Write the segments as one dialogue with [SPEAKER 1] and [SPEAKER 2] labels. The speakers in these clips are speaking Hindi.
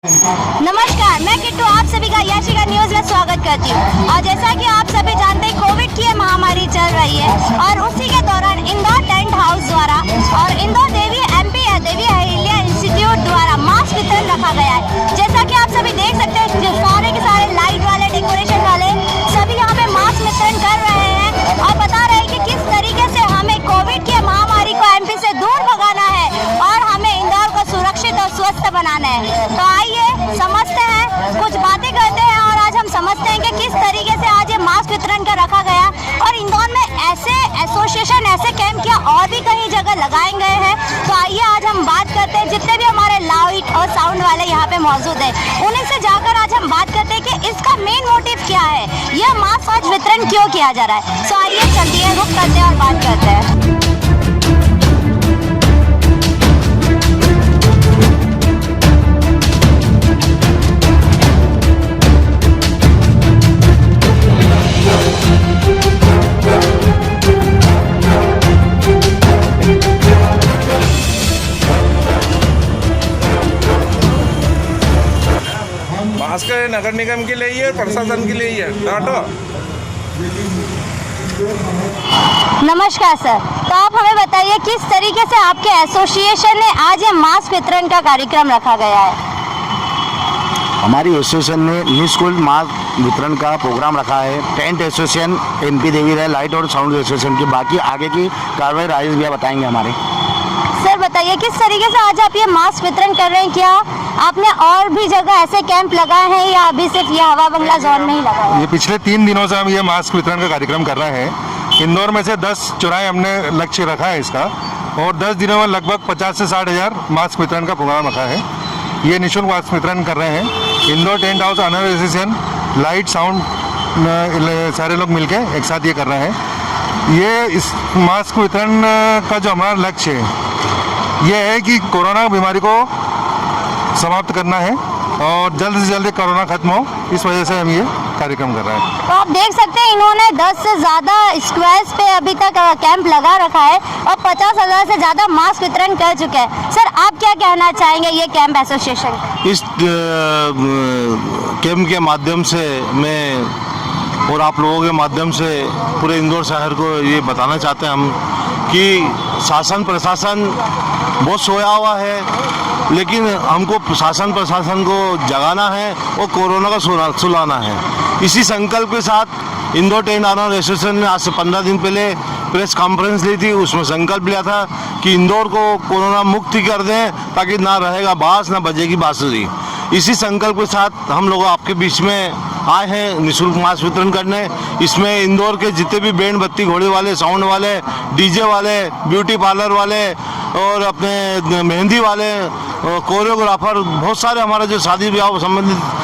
[SPEAKER 1] नमस्कार, मैं किट्टू आप सभी का याशिका न्यूज में स्वागत करती हूँ। और जैसा कि आप सभी जानते हैं, कोविड की महामारी चल रही है और उसी के दौरान इंदौर टेंट हाउस द्वारा और इंदौर देवी अहिल्या इंस्टीट्यूट द्वारा मास्क वितरण रखा गया है। जैसा कि आप सभी देख सकते हैं, जो सारे के सारे लाइट वाले, डेकोरेशन वाले सभी यहाँ पे मास्क वितरण कर रहे हैं और बता रहे हैं कि किस तरीके से हमें कोविड की महामारी को एमपी से दूर भगाना है और हमें इंदौर को सुरक्षित और स्वस्थ बनाना है। तो आइए समझते हैं, कुछ बातें करते हैं और आज हम समझते हैं कि किस तरीके से आज ये मास्क वितरण का रखा गया और इंदौर में ऐसे एसोसिएशन, ऐसे कैंप क्या और भी कई जगह लगाए गए हैं। तो आइए आज हम बात करते हैं, जितने भी हमारे लाइट और साउंड वाले यहाँ पे मौजूद हैं, उन्हीं से जाकर आज हम बात करते हैं कि इसका मेन मोटिव क्या है, यह मास्क आज वितरण क्यों किया जा रहा है। तो आइए चलिए रुक करते हैं और बात करते हैं।
[SPEAKER 2] मास्क नगर निगम के लिए ही है, प्रशासन के लिए ही है। डांटो।
[SPEAKER 1] नमस्कार सर, तो आप हमें बताइए किस तरीके से आपके एसोसिएशन ने आज ये मास्क वितरण का कार्यक्रम रखा गया है।
[SPEAKER 3] हमारी एसोसिएशन ने निःशुल्क मास्क वितरण का प्रोग्राम रखा है। टेंट एसोसिएशन, एमपी देवी राय लाइट और साउंड एसोसिएशन की बाकी आगे की कार्रवाई राजेश भैया बताएंगे हमारे।
[SPEAKER 1] सर बताइए किस तरीके से आज आप ये मास्क वितरण कर रहे हैं, क्या आपने और भी जगह ऐसे कैंप लगाए हैं या अभी सिर्फ ये हवा बंगला जोन में ही लगा है?
[SPEAKER 4] ये पिछले 3 दिनों से हम ये मास्क वितरण का कार्यक्रम कर रहे हैं। इंदौर में से 10 चौराहे हमने लक्ष्य रखा है इसका, और 10 दिनों में लगभग 50 से 60 हज़ार मास्क वितरण का प्रोग्राम रखा है। ये निःशुल्क मास्क वितरण कर रहे हैं। Indore tent house owner association, light sound सारे लोग मिलके एक साथ ये कर रहे हैं। ये इस मास्क वितरण का जो हमारा लक्ष्य है ये है कि कोरोना बीमारी को समाप्त करना है और जल्द से जल्द कोरोना खत्म हो, इस वजह से हम ये कार्यक्रम कर रहे हैं।
[SPEAKER 1] तो आप देख सकते हैं इन्होंने 10 से ज़्यादा स्क्वायर्स पे अभी तक कैंप लगा रखा है और 50,000 से ज़्यादा मास्क वितरण कर चुके हैं। सर आप क्या कहना चाहेंगे ये कैंप एसोसिएशन?
[SPEAKER 3] इस कैंप के माध्यम से मैं और आप लोगों के माध्यम से पूरे इंदौर शहर को ये बताना चाहते हैं हम कि शासन प्रशासन बहुत सोया हुआ है, लेकिन हमको शासन प्रशासन को जगाना है और कोरोना को सुलाना है। इसी संकल्प के साथ इंदौर टेंट ऑनर एसोसिएशन ने आज से 15 दिन पहले प्रेस कॉन्फ्रेंस ली थी। उसमें संकल्प लिया था कि इंदौर को कोरोना मुक्त कर दें, ताकि ना रहेगा बांस ना बजेगी बांसुरी। इसी संकल्प के साथ हम लोग आपके बीच में आए हैं निःशुल्क मास्क वितरण करने। इसमें इंदौर के जितने भी बैंड बत्ती घोड़े वाले, साउंड वाले, डीजे वाले, ब्यूटी पार्लर वाले और अपने मेहंदी वाले, कोरियोग्राफर, बहुत सारे हमारे जो शादी ब्याह संबंधित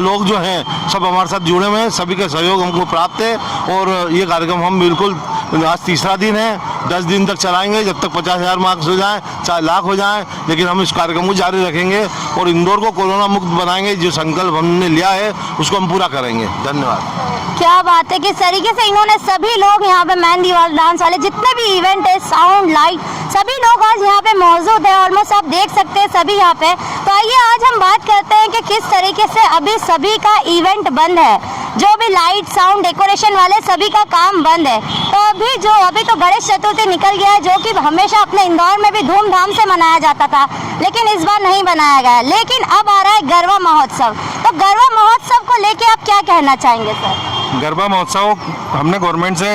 [SPEAKER 3] लोग जो हैं सब हमारे साथ जुड़े हुए हैं। सभी का सहयोग हमको प्राप्त है और ये कार्यक्रम हम बिल्कुल आज तीसरा दिन है, 10 दिन तक चलाएंगे, जब तक 50,000 मास्क हो जाएं, चाहे लाख हो जाएं, लेकिन हम इस कार्यक्रम को जारी रखेंगे और इंदौर को कोरोना मुक्त बनाएंगे। जो संकल्प हमने लिया है उसको हम पूरा करेंगे। धन्यवाद।
[SPEAKER 1] क्या बात है, किस तरीके से इन्होंने सभी लोग यहाँ पे मेहंदी वाले, डांस वाले, जितने भी इवेंट है, साउंड, लाइट, सभी लोग आज यहाँ पे मौजूद है। ऑलमोस्ट आप देख सकते हैं सभी यहाँ पे। तो आइए आज हम बात करते हैं कि किस तरीके से अभी सभी का इवेंट बंद है, जो भी लाइट, साउंड, डेकोरेशन वाले सभी का काम बंद है। तो अभी तो गणेश चतुर्थी निकल गया है, जो कि हमेशा अपने इंदौर में भी धूमधाम से मनाया जाता था, लेकिन इस बार नहीं बनाया गया। लेकिन अब आ रहा है गरबा महोत्सव। तो गरबा महोत्सव को लेके आप क्या कहना चाहेंगे सर?
[SPEAKER 4] गरबा महोत्सव हमने गवर्नमेंट से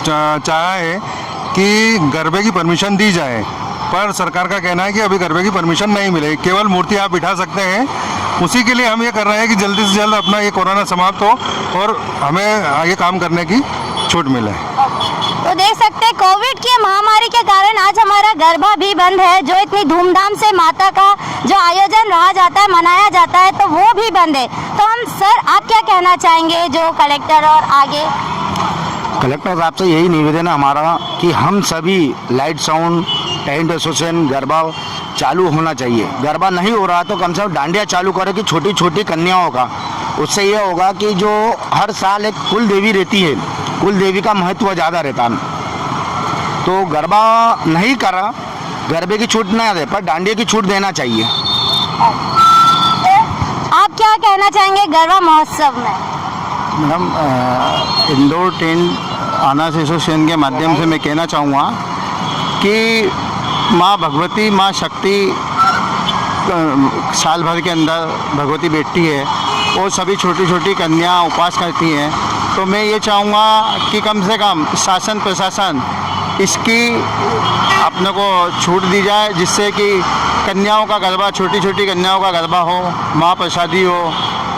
[SPEAKER 4] चाहा है कि गरबे की परमिशन दी जाए, पर सरकार का कहना है कि अभी गरबे की परमिशन नहीं मिलेगी, केवल मूर्ति आप बिठा सकते हैं। उसी के लिए हम ये कर रहे हैं कि जल्दी से जल्द अपना ये कोरोना समाप्त हो और हमें आगे काम करने की छूट मिले।
[SPEAKER 1] तो देख सकते हैं कोविड की महामारी के कारण आज हमारा गरबा भी बंद है, जो इतनी धूमधाम से माता का जो आयोजन रहा जाता है, मनाया जाता है, तो वो भी बंद है। तो हम सर आप क्या कहना चाहेंगे जो कलेक्टर और आगे?
[SPEAKER 3] कलेक्टर साहब से यही निवेदन है हमारा कि हम सभी light sound tent association garba चालू होना चाहिए। गरबा नहीं हो रहा तो कम से कम डांडिया चालू करे कि छोटी छोटी कन्याओं का। उससे ये होगा कि जो हर साल एक कुल देवी रहती है, कुल देवी का महत्व ज़्यादा रहता है। तो गरबा नहीं करा, गरबे की छूट ना दे, पर डांडिया की छूट देना चाहिए।
[SPEAKER 1] कहना चाहेंगे गरबा महोत्सव में?
[SPEAKER 5] Madam, indoor tent Anas association के माध्यम से मैं कहना चाहूँगा कि माँ भगवती, माँ शक्ति साल भर के अंदर भगवती बैठती है और सभी छोटी छोटी कन्या उपवास करती हैं। तो मैं ये चाहूँगा कि कम से कम शासन प्रशासन इसकी अपने को छूट दी जाए, जिससे कि कन्याओं का गरबा, छोटी छोटी कन्याओं का गरबा हो, माँ प्रसादी हो,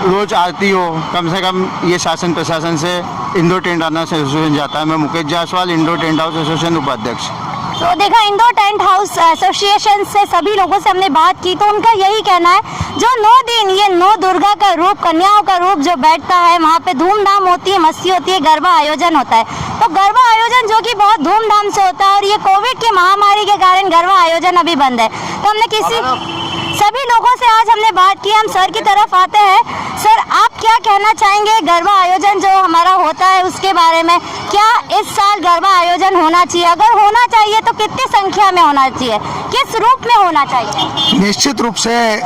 [SPEAKER 5] रोज़ आरती हो। कम से कम ये शासन प्रशासन से इंडोर टेंट हाउस एसोसिएशन जाता है। मैं Mukesh Jaiswal, indoor tent house association उपाध्यक्ष।
[SPEAKER 1] तो देखा, इंडोर टेंट हाउस एसोसिएशन से सभी लोगों से हमने बात की तो उनका यही कहना है, जो 9 दिन ये 9 दुर्गा का रूप, कन्याओं का रूप जो बैठता है, वहाँ पे धूमधाम होती है, मस्ती होती है, गरबा आयोजन होता है। तो गरबा आयोजन जो कि बहुत धूमधाम से होता है, और ये कोविड की महामारी के कारण गरबा आयोजन अभी बंद है। तो हमने सभी लोगों से आज हमने बात की। हम सर की तरफ आते हैं। सर, आप क्या कहना चाहेंगे गरबा आयोजन जो हमारा होता है उसके बारे में? क्या इस साल गरबा आयोजन होना चाहिए? अगर होना चाहिए तो कितनी संख्या में होना चाहिए, किस रूप में होना चाहिए?
[SPEAKER 6] निश्चित रूप से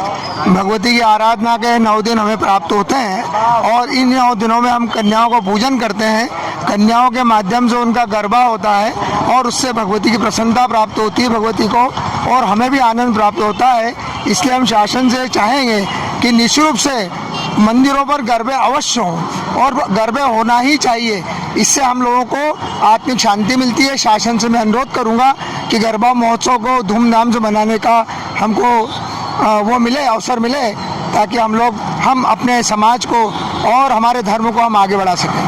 [SPEAKER 6] भगवती की आराधना के 9 दिन हमें प्राप्त होते हैं और इन 9 दिनों में हम कन्याओं का पूजन करते हैं। कन्याओं के माध्यम से उनका गरबा होता है और उससे भगवती की प्रसन्नता प्राप्त होती है भगवती को, और हमें भी आनंद प्राप्त होता है। इसलिए हम शासन से चाहेंगे कि निश्चित रूप से मंदिरों पर गरबे अवश्य हों और गरबे होना ही चाहिए। इससे हम लोगों को आत्मिक शांति मिलती है। शासन से मैं अनुरोध करूंगा कि गरबा महोत्सव को धूमधाम से मनाने का हमको वो मिले, अवसर मिले, ताकि हम अपने समाज को और हमारे धर्म को हम आगे बढ़ा सकें।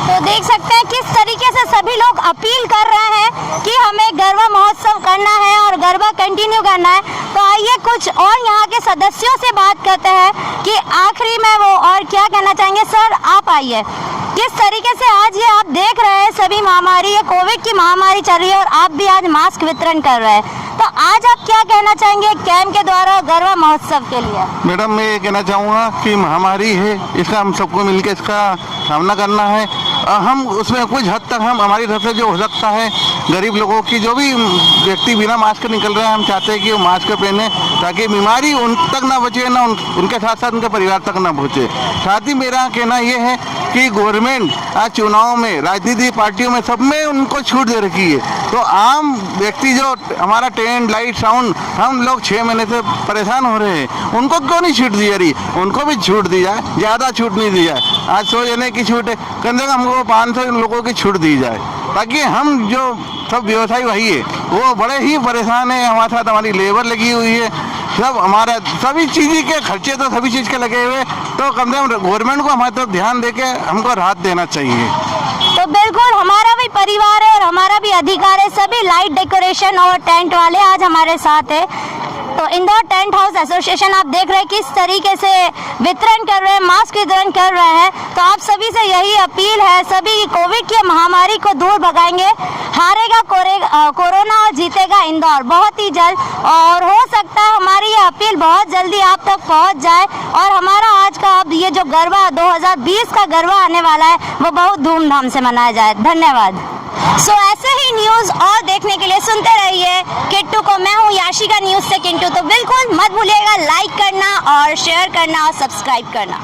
[SPEAKER 1] तो देख सकते हैं किस तरीके से सभी लोग अपील कर रहे हैं कि हमें गरबा महोत्सव करना है और गरबा कंटिन्यू करना है। तो आइए कुछ और यहाँ के सदस्यों से बात करते हैं कि आखिरी में वो और क्या कहना चाहेंगे। सर, आप आइए। किस तरीके से आज ये आप देख रहे हैं सभी महामारी, ये कोविड की महामारी चल रही है और आप भी आज मास्क वितरण कर रहे हैं, तो आज आप क्या कहना चाहेंगे कैंप के द्वारा गरबा महोत्सव के लिए?
[SPEAKER 3] मैडम, मैं ये कहना चाहूँगा कि महामारी है, इसका हम सबको मिलकर इसका सामना करना है। हम उसमें कुछ हद तक हम हमारी तरफ से जो हो सकता है, गरीब लोगों की, जो भी व्यक्ति बिना मास्क निकल रहे हैं, हम चाहते हैं कि वो मास्क पहने ताकि बीमारी उन तक ना पहुँचे, ना उनके साथ साथ उनके परिवार तक ना पहुँचे। साथ ही मेरा कहना ये है कि गवर्नमेंट आज चुनाव में, राजनीतिक पार्टियों में, सब में उनको छूट दे रखी है। तो आम व्यक्ति जो हमारा टेंट, लाइट, साउंड, हम लोग 6 महीने से परेशान हो रहे हैं, उनको क्यों नहीं छूट दी जा रही? उनको भी छूट दी जाए, ज़्यादा छूट नहीं दी जाए। आज 100 जने की छूट है, कम से कम हमको 500 लोगों की छूट दी जाए, ताकि हम जो सब व्यवसायी भाई है वो बड़े ही परेशान है। हमारे साथ हमारी लेबर लगी हुई है, सब हमारा सभी चीज़ के खर्चे तो सभी चीज़ के लगे हुए, तो कम से कम गवर्नमेंट को हमारे तरफ ध्यान देके हमको राहत देना चाहिए।
[SPEAKER 1] तो बिल्कुल हमारा भी परिवार है और हमारा भी अधिकार है। सभी लाइट डेकोरेशन और टेंट वाले आज हमारे साथ है। तो इंदौर टेंट हाउस एसोसिएशन आप देख रहे हैं किस तरीके से वितरण कर रहे हैं, मास्क वितरण कर रहे हैं। तो आप सभी से यही अपील है, सभी कोविड की महामारी को दूर भगाएंगे। हारेगा कोरोना और जीतेगा इंदौर बहुत ही जल्द, और हो सकता है हमारी ये अपील बहुत जल्दी आप तक पहुंच जाए और हमारा आज का अब ये जो गरबा 2020 का गरबा आने वाला है वो बहुत धूमधाम से मनाया जाए। धन्यवाद। ऐसे ही न्यूज़ और देखने के लिए सुनते रहिए किट्टू को। मैं हूँ याशिका न्यूज़ से किंटू। तो बिल्कुल मत भूलिएगा लाइक करना और शेयर करना और सब्सक्राइब करना।